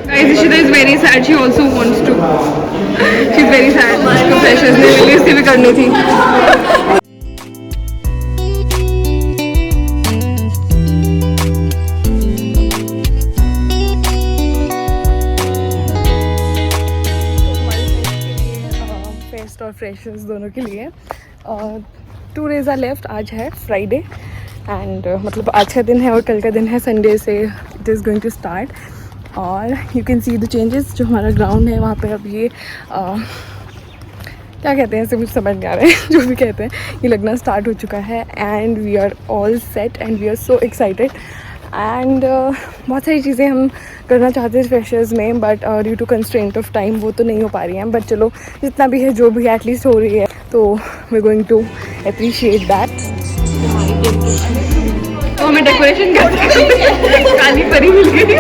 Guys, Ishita is very sad. She also wants to. She's very sad. उसको freshers ने release भी करनी थी. फेस्ट और फ्रेशर्स दोनों के लिए 2 days आर लेफ्ट. आज है फ्राइडे एंड मतलब आज का दिन है और कल का दिन है संडे से it is going to start. और you can see the changes. जो हमारा ग्राउंड है वहाँ पे अब ये क्या कहते हैं, ऐसे मुझे समझ नहीं आ रहा है जो भी कहते हैं, ये लगना स्टार्ट हो चुका है. And we are all set and we are so excited. एंड बहुत सारी चीज़ें हम करना चाहते हैं फ्रेशर्स में, but due to constraint of time वो तो नहीं हो पा रही हैं. बट चलो जितना भी है, जो भी एटलीस्ट हो रही है, तो we are going to appreciate that. तो हमें डेकोरेशन काली परी मिल गई.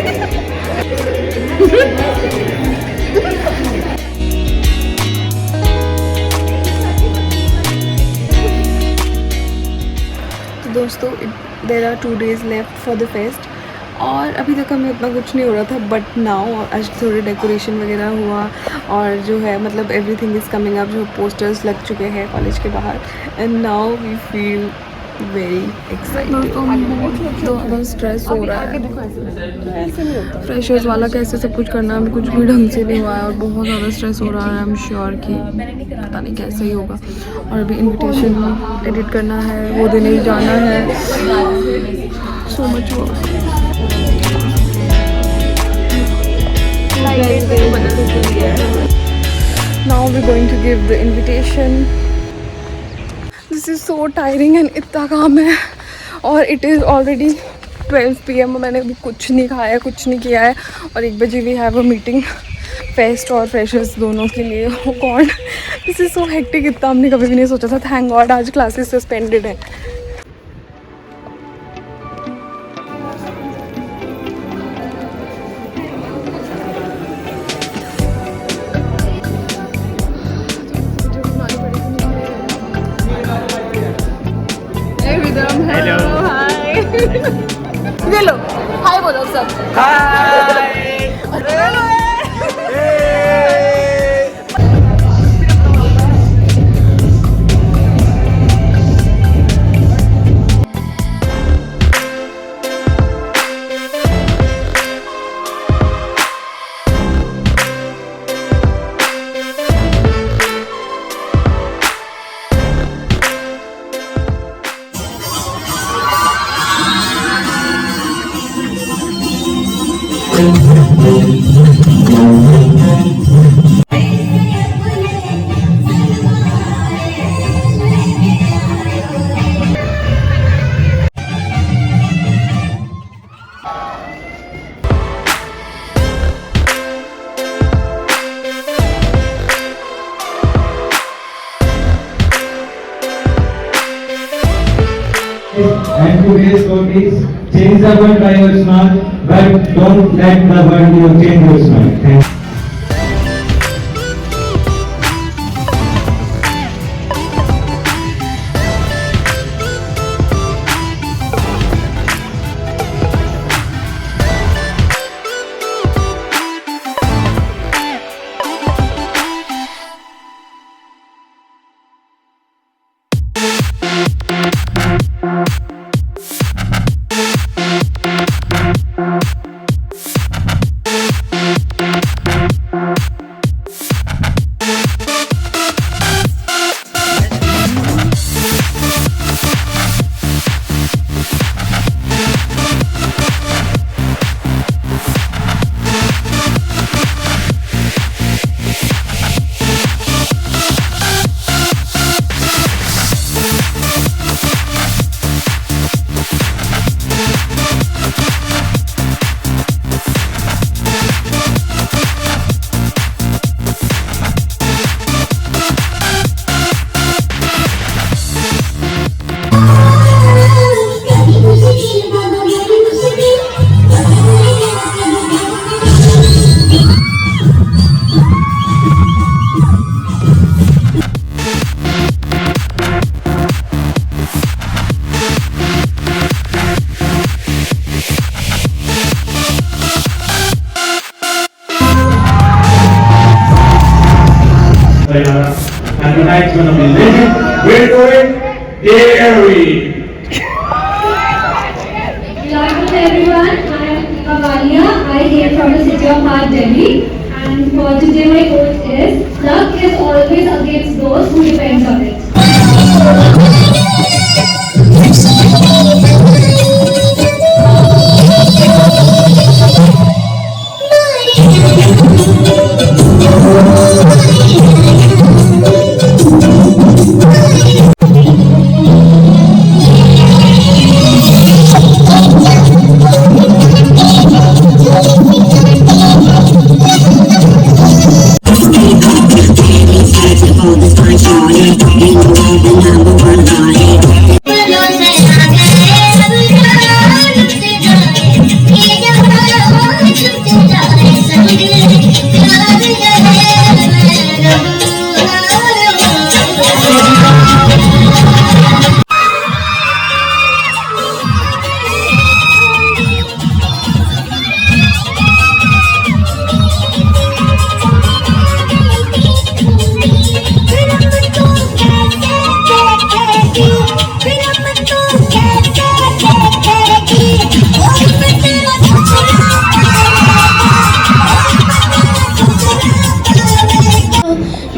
दोस्तों, there are 2 days left for the fest और अभी तक हमें इतना कुछ नहीं हो रहा था. बट नाउ आज थोड़े डेकोरेशन वगैरह हुआ और जो है मतलब एवरीथिंग इज़ कमिंग अप. जो पोस्टर्स लग चुके हैं कॉलेज के बाहर and now we feel very excited. तो स्ट्रेस हो रहा है. फ्रेशर्स वाला कैसे सब कुछ करना है, कुछ भी ढंग से नहीं हुआ है और बहुत ज़्यादा स्ट्रेस हो रहा है. आई एम श्योर कि पता नहीं कैसे ही होगा. और अभी इनविटेशन एडिट करना है, वो देने ही जाना है. So much work. Now we're going to give the invitation. This is so tiring and इतना काम है और it is already 12 PM. मैंने अभी कुछ नहीं खाया, कुछ नहीं किया है और 1 बजे we have a meeting fest और फ्रेशर्स दोनों के लिए. oh God, this is so hectic. इतना हमने कभी भी नहीं सोचा था. थैंक गॉड आज क्लासेस सस्पेंडेड है. हेलो, हाय. हेलो, हाय बोलो सब. हाय. And today's quote is, change the world by your smile, but don't let the world change your smile. Thank you. We'll do it daily. Good afternoon everyone, I am Kavalia. I came from the city of Hard Delhi, and for today my quote is, luck is always against those who depend on it.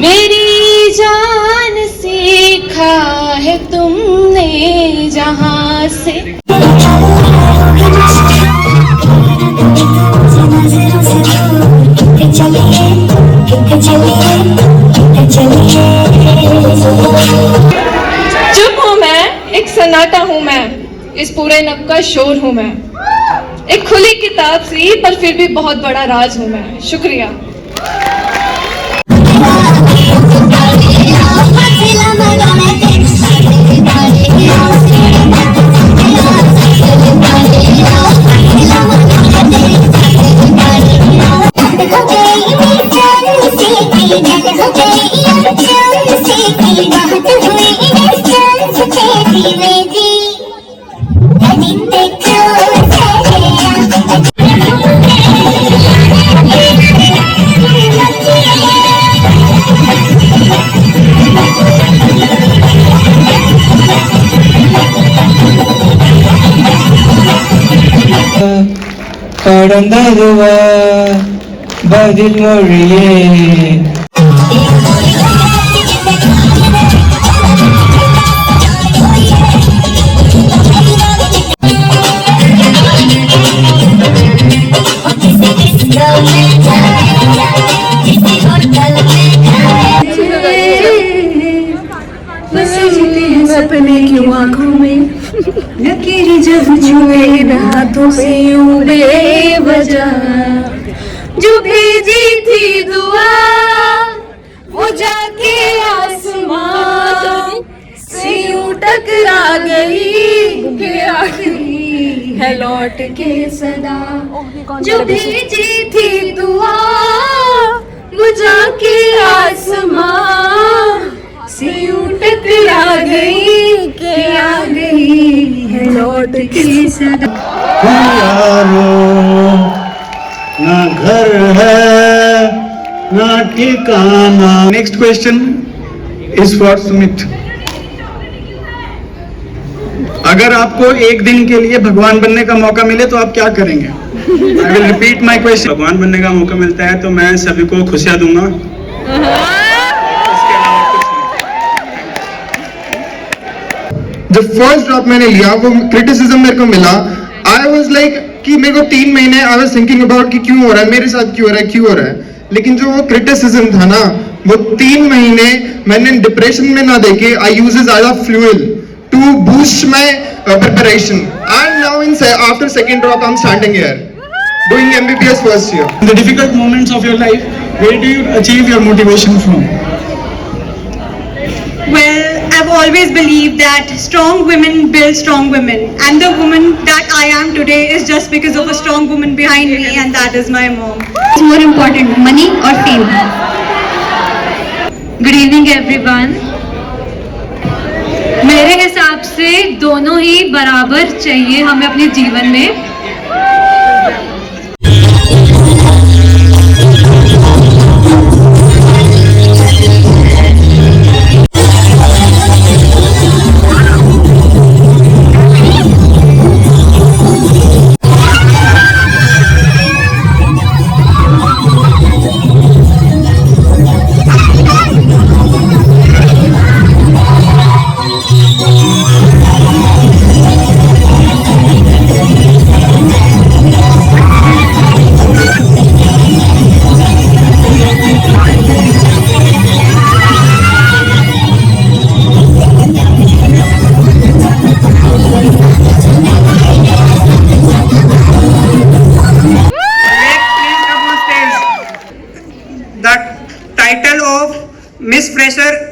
मेरी जान सीखा है तुमने जहाँ से। चुप हूँ मैं, एक सन्नाटा हूँ मैं, इस पूरे नब का शोर हूँ मैं, एक खुली किताब सी पर फिर भी बहुत बड़ा राज हूँ मैं। शुक्रिया। കടന്നതുവാ ബദിൽ മൊഴിയേ अपने क्यों आँखों में लकीर जब छुए हाथों से बेवजह जो भेजी थी दुआ वो जाके आसमां से यूं टकरा गई कि आखिरी है लौट के सदा जो भेजी थी दुआ वो जाके आसमां से यूं टकरा गई कि आ गई है लौट के सदा। ना घर है ना ठिकाना। Next question is for Sumit. अगर आपको एक दिन के लिए भगवान बनने का मौका मिले तो आप क्या करेंगे? I will repeat my question. भगवान बनने का मौका मिलता है तो मैं सभी को खुशियां दूंगा। जब फर्स्ट ड्रॉप मैंने लिया वो क्रिटिसिज्म मेरे को मिला। आई वाज लाइक कि मेरे को 3 महीने आई वाज थिंकिंग अबाउट कि क्यों हो रहा है मेरे साथ, क्यों हो रहा है, क्यों हो रहा है। लेकिन जो वो क्रिटिसिज्म था ना वो 3 महीने मैंने डिप्रेशन में ना देखे I use it as a fuel to boost my preparation. And now in after second drop I am standing here doing MBBS first year. In the difficult moments of your life, where do you achieve your motivation from? Well, I've always believed that strong women build strong women, and the woman that I am today is just because of a strong woman behind me, and that is my mom. What's more important, money or fame? Good evening everyone. मेरे हिसाब से दोनों ही बराबर चाहिए हमें अपने जीवन में।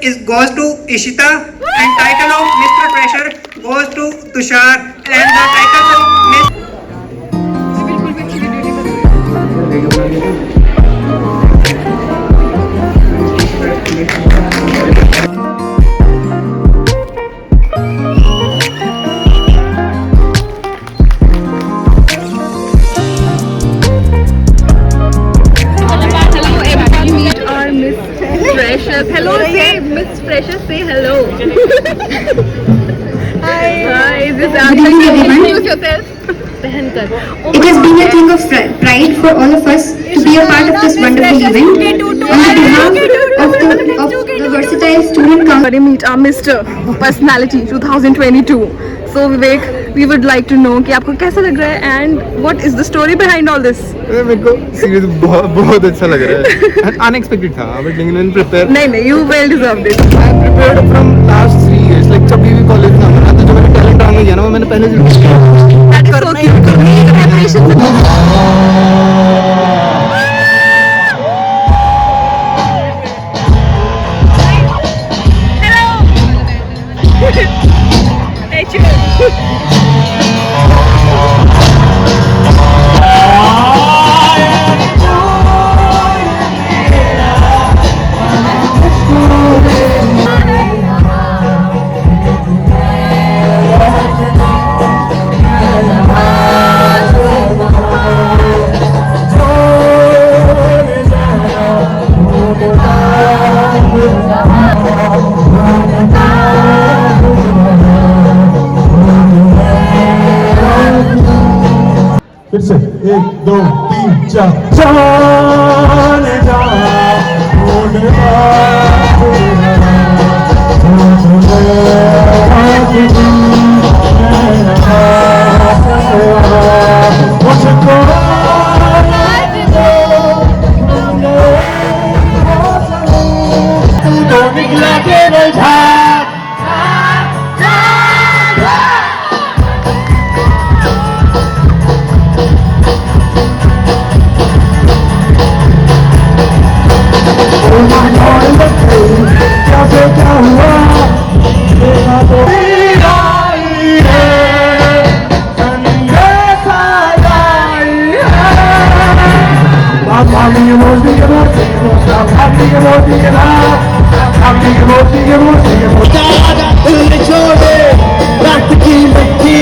goes to Ishita, and title of Mr. Fresher goes to Tushar, and the title of Miss Hello everyone, meet our Miss Fresher. Hello, say Miss Fresher, say hello. Hi, this is Good evening, everyone. Introduce yourself. It has been a thing of pride for all of us to be a part of this wonderful event. On behalf of the versatile student council, meet our Mr. Personality 2022. So Vivek, we would like to know कि आपको कैसा लग रहा है and what is the story behind all this? मेरे को serious बहुत अच्छा लग रहा है अनएक्सपेक्टेड था बट लेकिन मैंने प्रिपेयर नहीं, you well deserved it. I am prepared from last 3 years like जब भी कॉलेज में आना तो जो मेरा टैलेंट आने गया ना वो मैंने पहले से That is so cute. Congratulations. फिर से 1 2 3 4 जाने जा होने निकला के झाग क्या हुआ देखा तो आई है संदेश आई है भाभी के मोती के मोती भाभी के मोती के भाभी के मोती के मोती के मोती छोड़े रात की मिट्टी